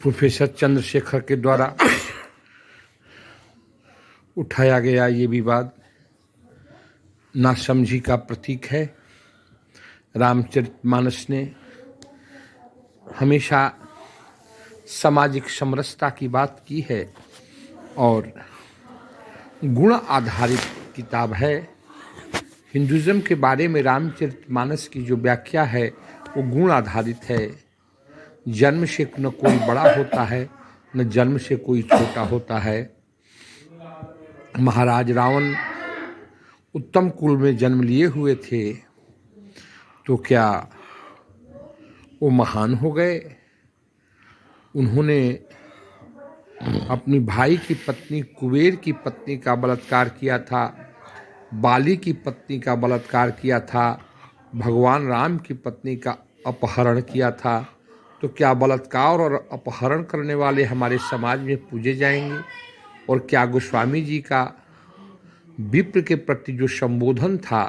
Professor Chandrashekhar के द्वारा उठाया गया ये विवाद नासमझी का प्रतीक है। रामचरितमानस ने हमेशा सामाजिक समरसता की बात की है और गुण आधारित किताब है। हिंदुज़म के बारे में रामचरितमानस की जो व्याख्या है वो गुण आधारित है। जन्म से न कोई बड़ा होता है न जन्म से कोई छोटा होता है। महाराज रावण उत्तम कुल में जन्म लिए हुए थे तो क्या वो महान हो गए? उन्होंने अपनी भाई की पत्नी कुबेर की पत्नी का बलात्कार किया था, बाली की पत्नी का बलात्कार किया था, भगवान राम की पत्नी का अपहरण किया था। तो क्या बलात्कार और अपहरण करने वाले हमारे समाज में पूजे जाएंगे? और क्या गोस्वामी जी का विप्र के प्रति जो संबोधन था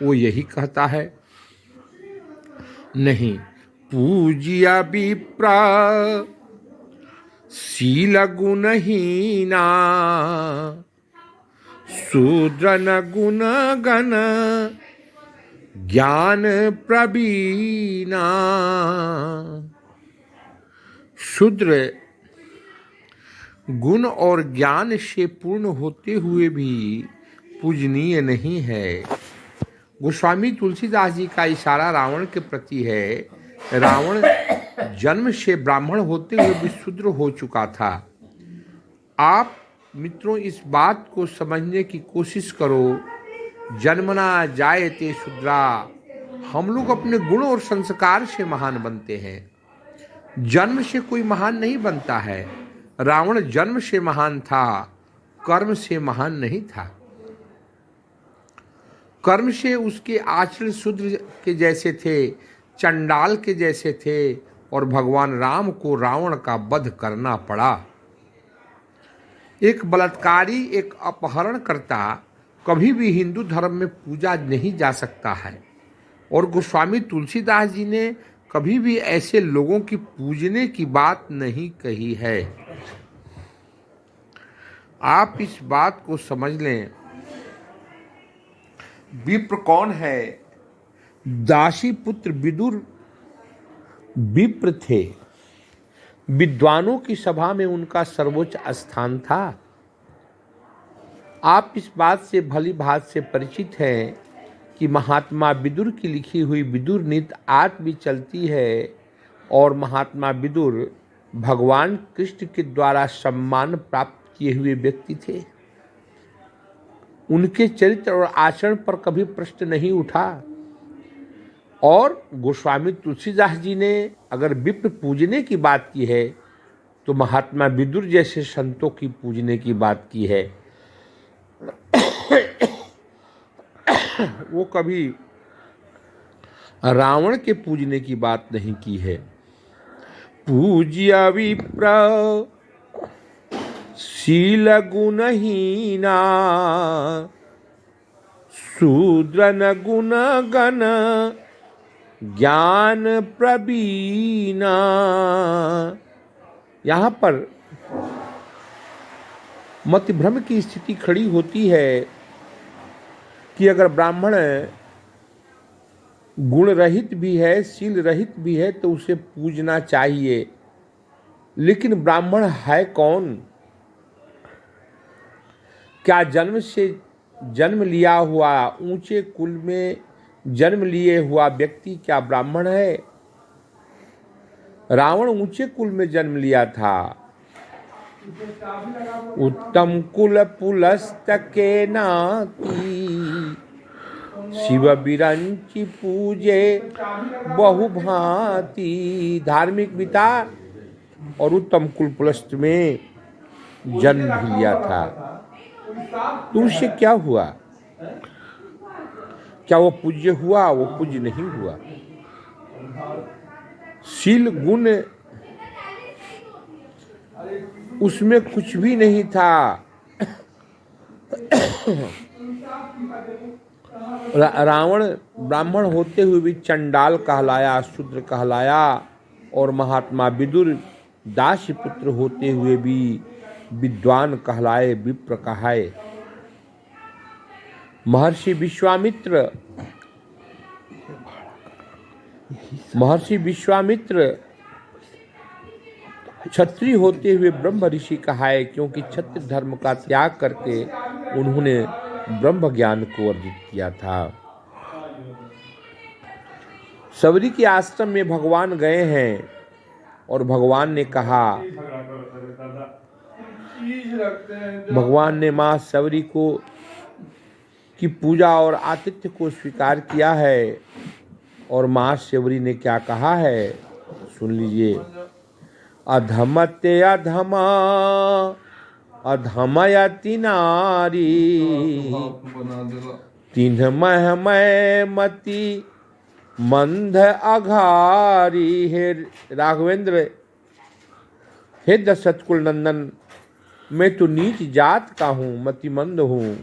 वो यही कहता है? नहीं, पूजिया विप्रा शील गुणहीना शूद्र न गुण गण ज्ञान प्रवीणा। शूद्र गुण और ज्ञान से पूर्ण होते हुए भी पूजनीय नहीं है। गोस्वामी तुलसीदास जी का इशारा रावण के प्रति है। रावण जन्म से ब्राह्मण होते हुए भी शूद्र हो चुका था। आप मित्रों इस बात को समझने की कोशिश करो। जन्मना जायते शूद्रा, हम लोग अपने गुण और संस्कार से महान बनते हैं। जन्म से कोई महान नहीं बनता है। रावण जन्म से महान था, कर्म से महान नहीं था। कर्म से उसके आचरण शूद्र के जैसे थे, चंडाल के जैसे थे और भगवान राम को रावण का वध करना पड़ा। एक बलात्कारी, एक अपहरणकर्ता कभी भी हिंदू धर्म में पूजा नहीं जा सकता है। और गोस्वामी तुलसीदास जी ने कभी भी ऐसे लोगों की पूजने की बात नहीं कही है। आप इस बात को समझ लें। विप्र कौन है? दासी पुत्र विदुर विप्र थे। विद्वानों की सभा में उनका सर्वोच्च स्थान था। आप इस बात से भली भांति से परिचित हैं कि महात्मा विदुर की लिखी हुई विदुर नीति आज भी चलती है और महात्मा विदुर भगवान कृष्ण के द्वारा सम्मान प्राप्त किए हुए व्यक्ति थे। उनके चरित्र और आचरण पर कभी प्रश्न नहीं उठा। और गोस्वामी तुलसीदास जी ने अगर विप्र पूजने की बात की है तो महात्मा विदुर जैसे संतों की पूजने की बात की है। वो कभी रावण के पूजने की बात नहीं की है। पूज्य विप्र शील गुणहीना शूद्र न गुण गण ज्ञान प्रवीणा। यहाँ पर मतभ्रम की स्थिति खड़ी होती है कि अगर ब्राह्मण गुण रहित भी है, शील रहित भी है तो उसे पूजना चाहिए। लेकिन ब्राह्मण है कौन? क्या जन्म लिया हुआ ऊंचे कुल में जन्म लिए हुआ व्यक्ति क्या ब्राह्मण है? रावण ऊंचे कुल में जन्म लिया था। उत्तम कुल पुलस्तके नाती शिव बिरंची पूजे बहुभांति। धार्मिक पिता और उत्तम कुल पुलस्त में जन्म भी लिया था। तो उससे क्या हुआ? क्या वो पूज्य हुआ? वो पूज्य नहीं हुआ। शील गुण उसमें कुछ भी नहीं था। रावण ब्राह्मण होते हुए भी चंडाल कहलाया, शूद्र कहलाया। और महात्मा विदुर दासी पुत्र होते हुए भी विद्वान कहलाए, विप्र कहाए। महर्षि विश्वामित्र क्षत्रिय होते हुए ब्रह्म ऋषि कहाए, क्योंकि क्षत्रिय धर्म का त्याग करके उन्होंने ब्रह्म ज्ञान को अर्जित किया था। सबरी के आश्रम में भगवान गए हैं और भगवान ने कहा, भगवान ने मां सबरी को की पूजा और आतिथ्य को स्वीकार किया है। और मां सबरी ने क्या कहा है, सुन लीजिए। अधमते अधमा अधमयति नारी, तिन्ह मह मति मंद अघारी। हे राघवेंद्र, हे दशरथ कुल नंदन, मैं तो नीच जात का हूँ, मतिमंद हूँ,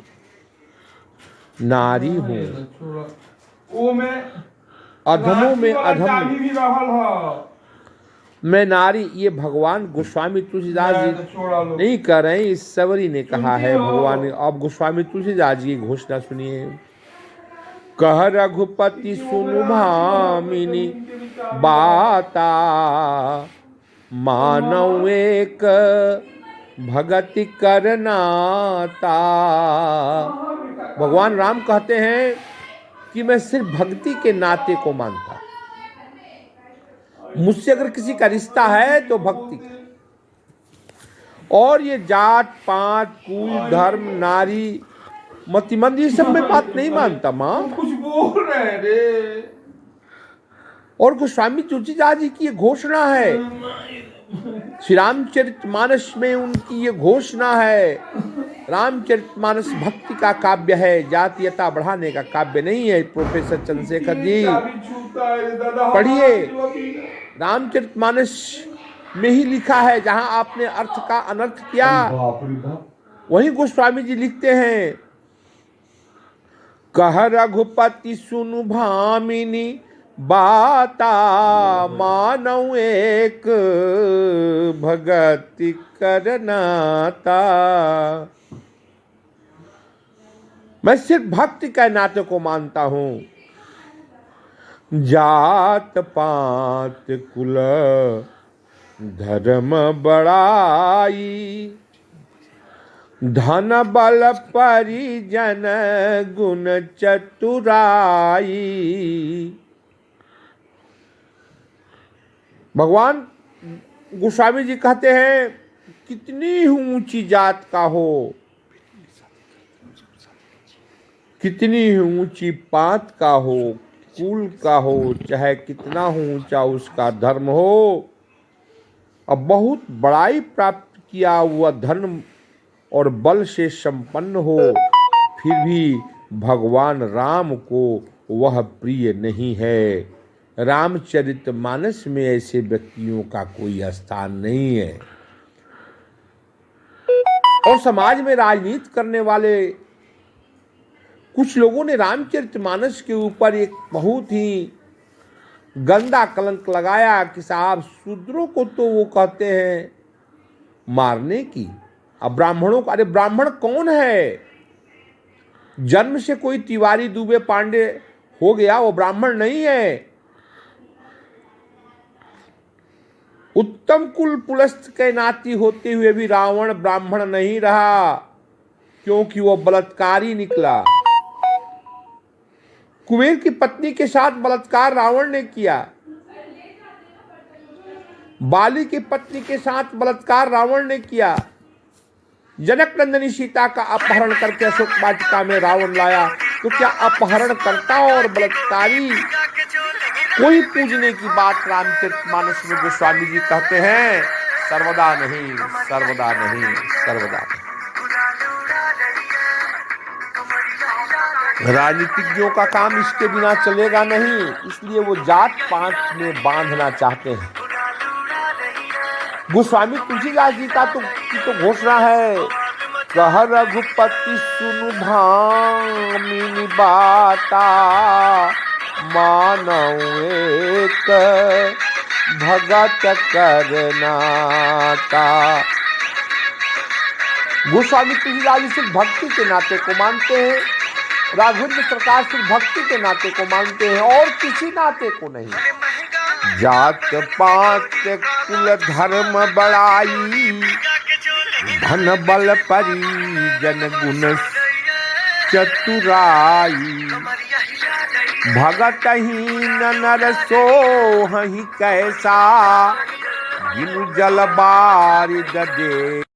नारी हूँ, अधमों में अधम, मैं नारी। ये भगवान गोस्वामी तुलसीदास जी नहीं कह रहे हैं, इस सबरी ने कहा है भगवान ने। अब गोस्वामी तुलसीदास जी की घोषणा सुनिए। कह रघुपति सुनु भामिनी बाता, मानव एक भगति करनाता। भगवान राम कहते हैं कि मैं सिर्फ भक्ति के नाते को मानता, मुझसे अगर किसी का रिश्ता है तो भक्ति का, और ये जात पात कुल धर्म नारी मतिमंद ये सब मैं बात नहीं मानता। माँ कुछ बोल रहे रे। और गोस्वामी तुलसीदास जी की ये घोषणा है, श्री रामचरितमानस में उनकी ये घोषणा है। रामचरितमानस भक्ति का काव्य है, जातीयता बढ़ाने का काव्य नहीं है। प्रोफेसर चंद्रशेखर जी पढ़िए, रामचरितमानस में ही लिखा है। जहां आपने अर्थ का अनर्थ किया, वहीं गोस्वामी जी लिखते हैं, कह रघुपति सुनु भामिनी बाता, मानव एक भगति करनाता। मैं सिर्फ भक्ति का नाते को मानता हूं, जात पात कुल धर्म बड़ाई, धन बल परिजन गुण चतुराई। भगवान गोस्वामी जी कहते हैं, कितनी ऊंची जात का हो, कितनी ऊंची पात का हो, कुल का हो, चाहे कितना ऊंचा उसका धर्म हो, अब बहुत बड़ाई प्राप्त किया हुआ धर्म और बल से संपन्न हो, फिर भी भगवान राम को वह प्रिय नहीं है। रामचरितमानस में ऐसे व्यक्तियों का कोई स्थान नहीं है। और समाज में राजनीति करने वाले कुछ लोगों ने रामचरितमानस के ऊपर एक बहुत ही गंदा कलंक लगाया कि साहब शूद्रों को तो वो कहते हैं मारने की, अब ब्राह्मणों को, अरे ब्राह्मण कौन है? जन्म से कोई तिवारी दुबे पांडे हो गया वो ब्राह्मण नहीं है। उत्तम कुल पुलस्त के नाती होते हुए भी रावण ब्राह्मण नहीं रहा, क्योंकि वो बलात्कारी निकला। कुबेर की पत्नी के साथ बलात्कार रावण ने किया, बाली की पत्नी के साथ बलात्कार रावण ने किया, जनक नंदिनी सीता का अपहरण करके अशोक वाटिका में रावण लाया। तो क्या अपहरण करता और बलात्कारी कोई पूजने की बात रामचरितमानस में गोस्वामी जी कहते हैं? सर्वदा नहीं, सर्वदा नहीं, सर्वदा नहीं। राजनीतिज्ञों का काम इसके बिना चलेगा नहीं, इसलिए वो जात पात में बांधना चाहते हैं। गोस्वामी तुलसीदास जी का तो घोषणा है, कह रघुपति सुनु भामिनी बाता, मानव एक भगत करनाता। गोस्वामी तुलसीदास जी सिर्फ भक्ति के नाते को मानते हैं, राघवेंद्र सरकार सिर्फ भक्ति के नाते को मानते हैं और किसी नाते को नहीं। जात पात कुल धर्म बड़ाई, धन बल परिजन गुण चतुराई। भगत हीन नर सोहहि कैसा, बिनु जल बारिद दे।